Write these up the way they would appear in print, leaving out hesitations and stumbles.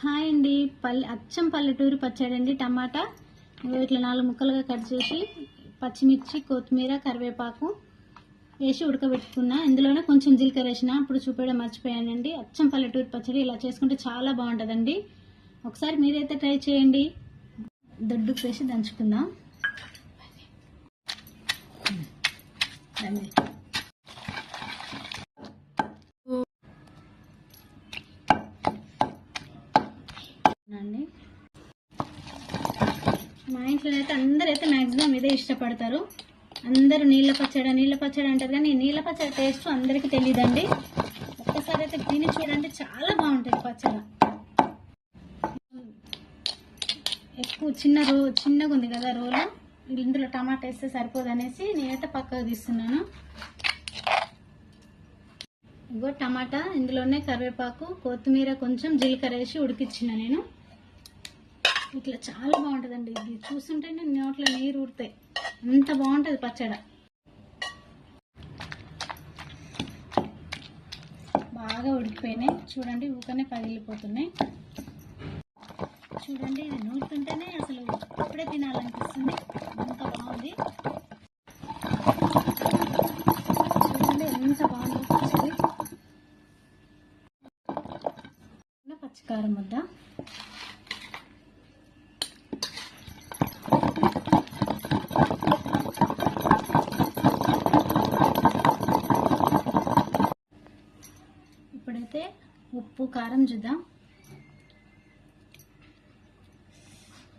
Hi అండి. అచ్చం పల్లెటూరు పచ్చడి అండి. టమాటా ఇట్లా 4 ముక్కలుగా కట్ చేసి పచ్చిమిర్చి, కొత్తిమీర, కరివేపాకు వేసి ఉడకబెట్టుకున్నా. ఇందులోనే కొంచెం జీలకర్ర వేసిన. అప్పుడు చూపేయడం మర్చిపోయానండి. అచ్చం పల్లెటూరు పచ్చడి ఇలా చేసుకుంటే చాలా బాగుంటుందండి. ఒకసారి మీరైతే ట్రై చేయండి. దొడ్డుకు వేసి దంచుకుందాం. అండి మా ఇంట్లో అయితే అందరైతే మ్యాక్సిమం ఇదే ఇష్టపడతారు. అందరూ నీళ్ళ పచ్చడి అంటారు, కానీ నీళ్ళ పచ్చడి టేస్ట్ అందరికీ తెలియదండి. ఒక్కసారి అయితే తిని చూడండి, చాలా బాగుంటుంది పచ్చడి. ఎక్కువ చిన్నగా ఉంది కదా రోలు, ఇందులో టమాటా వేస్తే సరిపోదు అనేసి నేనైతే పక్కకు తీస్తున్నాను. ఇగో టమాటా, ఇందులోనే కరివేపాకు, కొత్తిమీర, కొంచెం జీలకర్ర వేసి ఉడికిచ్చిన నేను. ఇట్లా చాలా బాగుంటుందండి. ఇది చూస్తుంటేనే నోట్లో నీరు ఊరుతాయి, అంత బాగుంటుంది పచ్చడి. బాగా ఉడికిపోయినాయి చూడండి, ఊకనే పగిలిపోతున్నాయి. చూడండి, ఇది నూరుతుంటేనే అసలు ఇప్పుడే తినాలనిపిస్తుంది, అంత బాగుంది. చూడండి ఎంత బాగుంది పచ్చడి. పచ్చికారం ముద్ద, ఇప్పుడైతే ఉప్పు కారం చూద్దాం.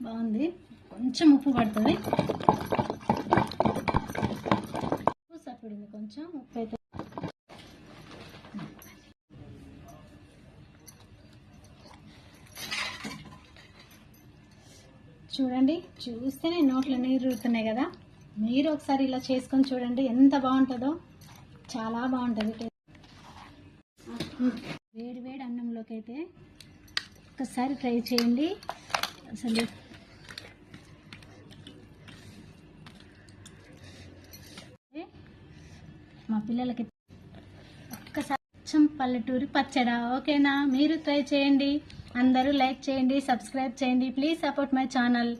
బాగుంది, కొంచెం ఉప్పు పడుతుంది. సరిపడింది కొంచెం ఉప్పు అయితే. చూడండి, చూస్తేనే నోట్లో నీరు ఊరుతున్నాయి కదా. మీరు ఒకసారి ఇలా చేసుకొని చూడండి, ఎంత బాగుంటుందో. చాలా బాగుంటుంది. వేడి వేడి అన్నంలోకి అయితే ఒకసారి ట్రై చేయండి. అసలు మా పిల్లలకి ఒక్కసారి అచ్చం పల్లెటూరి పచ్చడా. ఓకేనా? మీరు ట్రై చేయండి. అందరూ లైక్ చేయండి, సబ్స్క్రైబ్ చేయండి. Please support my channel.